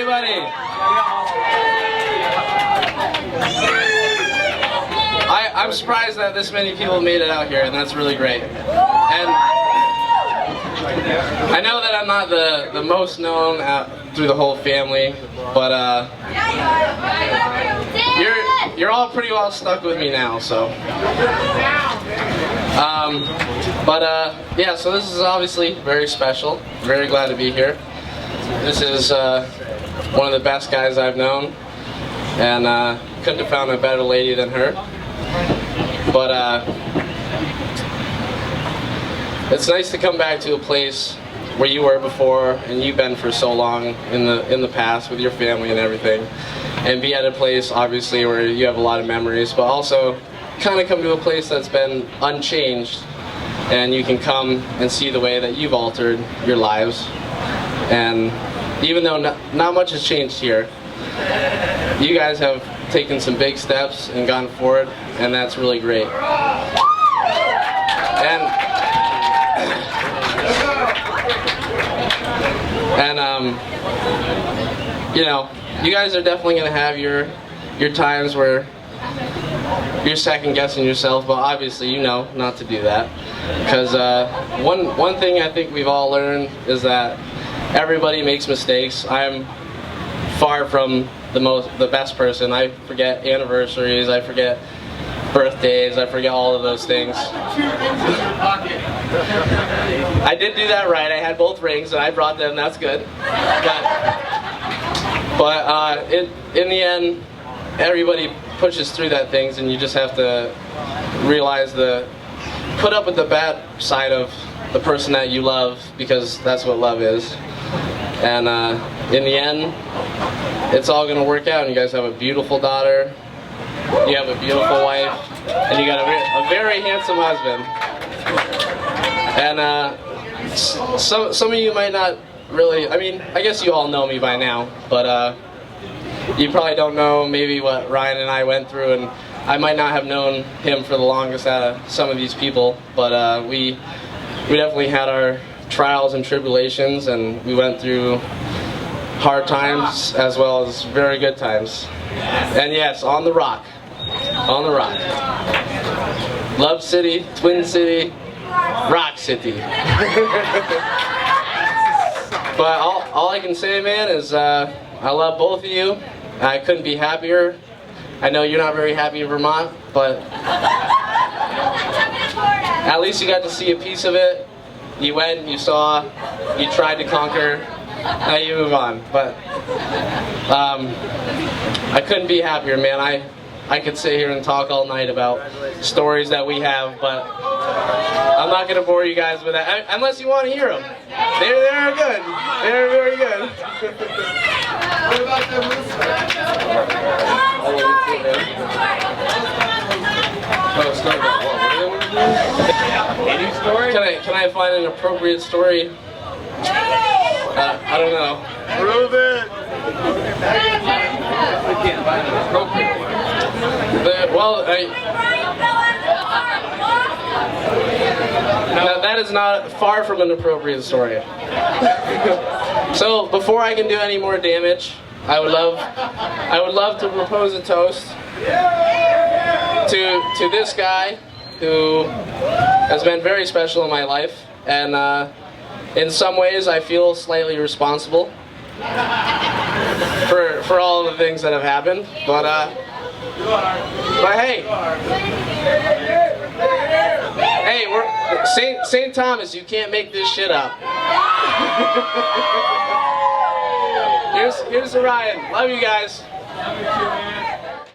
everybody. I'm surprised that this many people made it out here, and that's really great. And I know that I'm not the most known through the whole family, but you're all pretty well stuck with me now, so. Yeah, so this is obviously very special. Very glad to be here. This is one of the best guys I've known, and couldn't have found a better lady than her. But it's nice to come back to a place where you were before and you've been for so long in the past with your family and everything, and be at a place obviously where you have a lot of memories, but also kind of come to a place that's been unchanged, and you can come and see the way that you've altered your lives. And even though not much has changed here, you guys have taken some big steps and gone forward, and that's really great. And you know, you guys are definitely going to have your times where you're second guessing yourself, but obviously you know not to do that, because one thing I think we've all learned is that everybody makes mistakes. I'm far from the best person. I forget anniversaries, I forget birthdays, I forget all of those things. I did do that right. I had both rings and I brought them. That's good. But in the end, everybody pushes through that things, and you just have to realize put up with the bad side of the person that you love, because that's what love is. And in the end, it's all going to work out, and you guys have a beautiful daughter, you have a beautiful wife, and you got a very handsome husband. And some of you might not really, I mean, I guess you all know me by now, but you probably don't know maybe what Ryan and I went through, and I might not have known him for the longest out of some of these people, but we definitely had our trials and tribulations, and we went through hard times as well as very good times. And yes, on the rock. On the rock. Love City, Twin City, Rock City. But all I can say, man, is I love both of you. I couldn't be happier. I know you're not very happy in Vermont, but at least you got to see a piece of it. You went, you saw, you tried to conquer, now you move on. But I couldn't be happier, man. I could sit here and talk all night about stories that we have, but I'm not going to bore you guys with that, unless you want to hear them. They're good. They're very good. What about the any story? Can I find an appropriate story? I don't know. Prove it. We can't find an appropriate one. That is not far from an appropriate story. So before I can do any more damage, I would love to propose a toast to this guy who has been very special in my life, and in some ways I feel slightly responsible for all of the things that have happened, but hey, we're St. Thomas, you can't make this shit up. Here's to Ryan. Love you guys.